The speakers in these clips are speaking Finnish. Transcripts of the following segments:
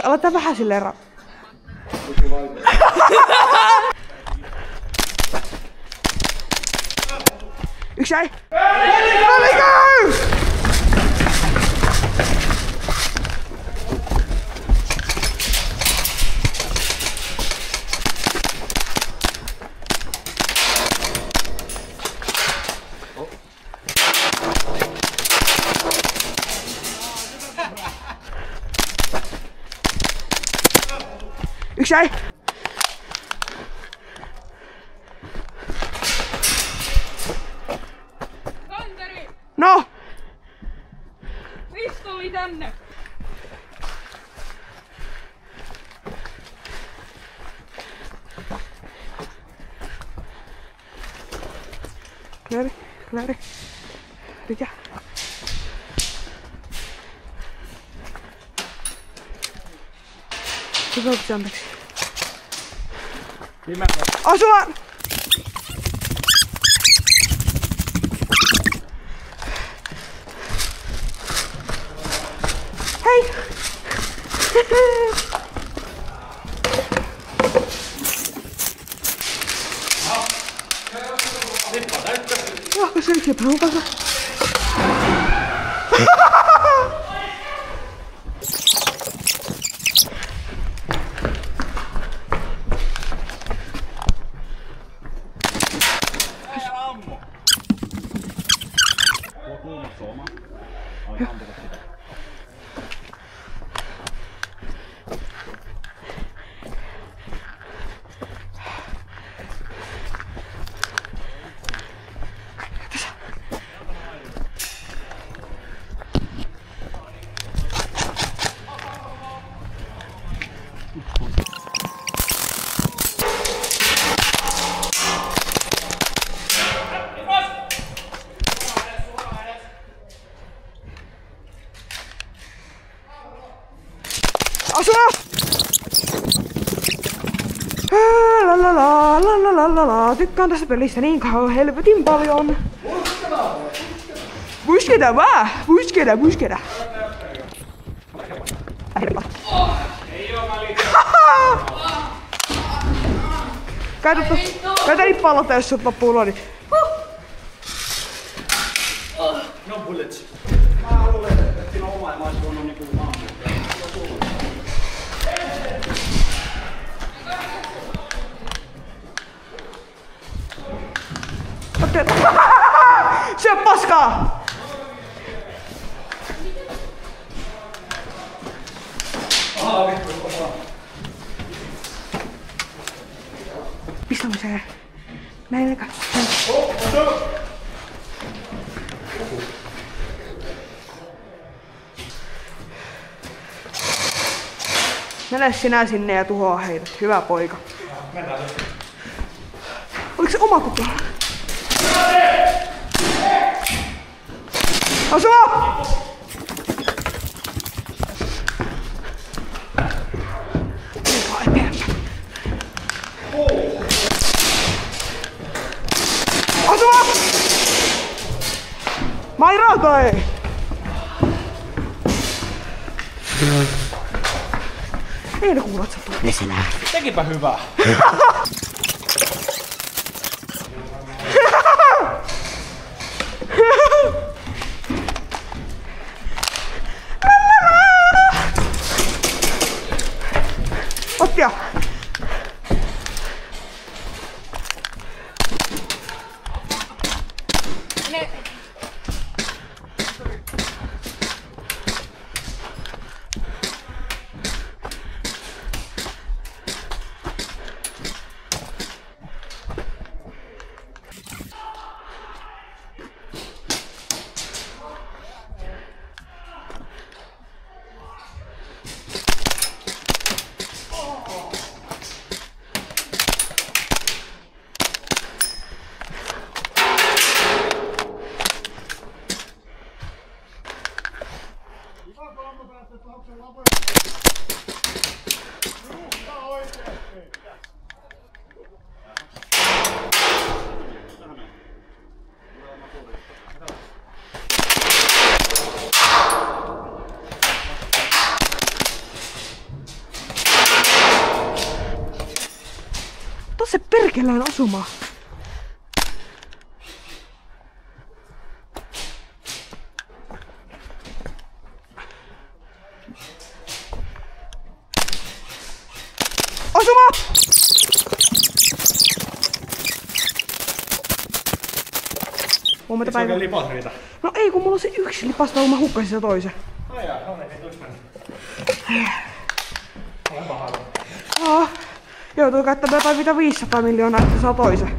Aletaan vähän silleen Yksi jäi! Yksi jäi! Kanteri! No! Pistoli tänne! Kläri. Mitä? Hyvä, anteeksi. Osua! Hei! Vahko selkeä paukassa. Asua! La. Tykkään tästä pelistä niin kauan helvetin paljon. Buskeda vaan! Buskeda! Käytä niitä pallota, jos sut loppuu luodit. No bullets. Mä luulen, että siinä on oma ja mä ois voinut niinku maamia. Syö paskaa! Pistämiseen. Näin eka. Mene sinä sinne ja tuhoa heidät. Hyvä poika. Oliko se oma kupla? Asua! Asua! Maira toi! Ei ne kuulat sä tuu. Veselää. Tekipä hyvää. Ottia! Ota se perkeleen osuma. Osuma! Huomenta päivä. Se on lipas riitä. No ei, kun mulla on se yksi lipas, kun mä hukkasin se toisen. Ai jaa, no niin, tuis mennä. Olen pahalla. Joutuu käyttämään jotain mitä 500 miljoonaa, että saa toisen.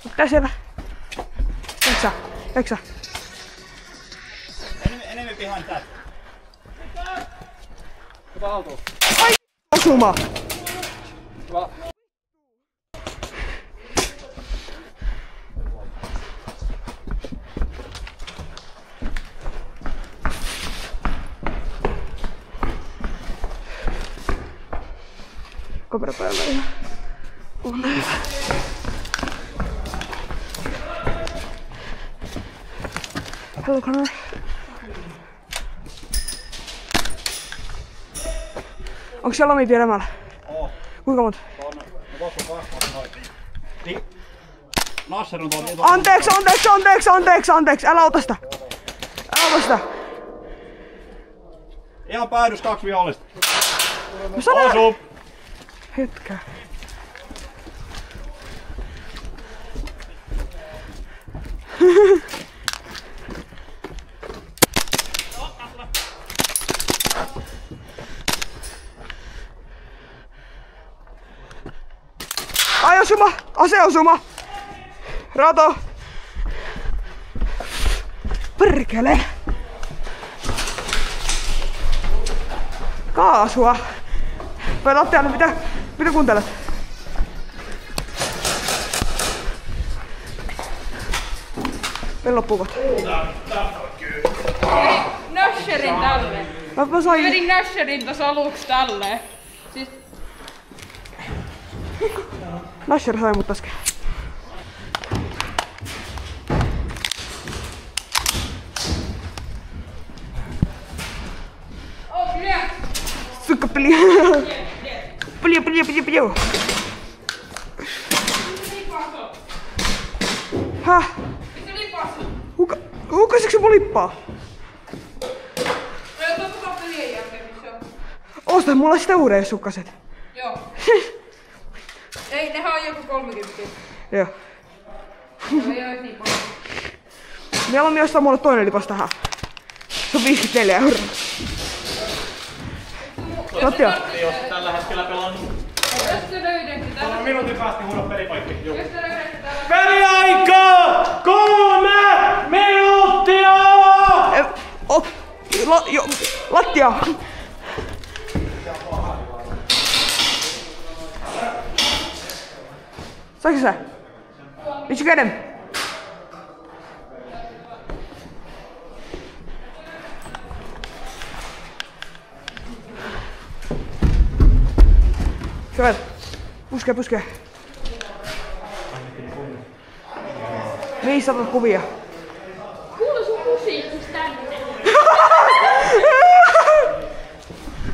Mitä siellä? Eksä? Enemy behind that. Ota haltuun. Ai osuma! Hyvä. Kamera päällä ja on hyvä. Hello Connor. Onko siellä lomia pienemmällä? Oo. Kuinka monta? Niin. Nasser on tuolla. Anteeksi, älä ota sitä. Ihan päädys 2 vihollista. Mä sanon... Osu! Hetkä. Ai osuma! Aseosuma! Rato! Perkele! Kaasua! Lattialle, mitä kuuntelet? Pelloppuukot. Nasherin tälle. Mä sain... Vedin Nasherin tos aluks tälleen. Siis... Nasher sai mut äsken. Oh, kyllä! Sukka peliä. Peliä. Häh? Missä lipas? Hukkasitko mun lippaa? Ei ota tota pelien jälkeen, missä on. Osta mulle sitä uuden, jos hukkaset. Joo. Ei, nehän on joku 30. Joo. Ei ois niin paljon. Mieluummin ostaa mulle toinen lipas tähän. Se on 54 €. Lattia. Jos tällä hetkellä pelaan. Jos te löydätte täällä. Minuutin päästä huuda pelipaikki. Joo. Jos te löydätte täällä. Peliaika! 3 minuuttia! Lattia! Saiko sä? Did you get him? Joel, puskee. Mihin sä otat kuvia? Kuule sun musiikista tänne.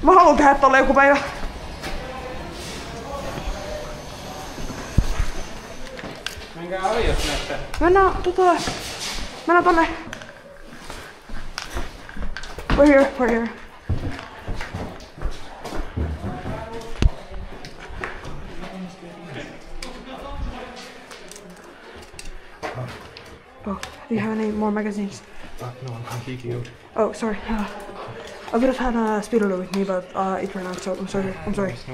Mä haluan tehdä tolle joku päivä. Menkää ohi jos näette. Mennään tonne. We're here. Oh, do you have any more magazines? No, I'm completely out. Oh, sorry. I would have had a speedo with me, but it ran out, so I'm sorry. No worries.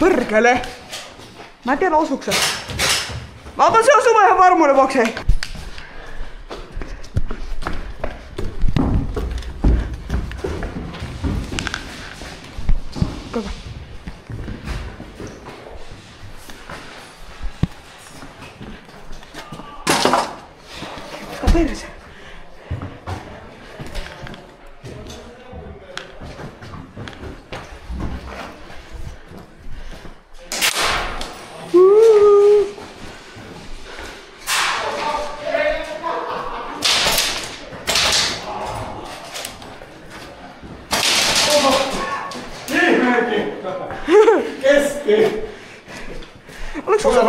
Perkele! Mä en tiedä osuuko se. Mä otan se osuma ihan varmuuden vuoksi, hei. Kato. Kato perse. Woo!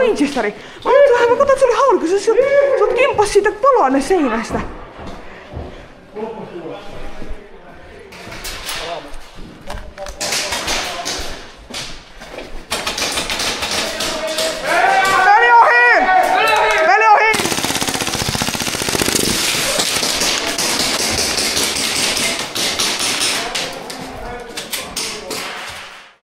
Winchesteri. Mä katsoin, että se oli haulikko. Se sut kimpas siitä paloa ne seinästä.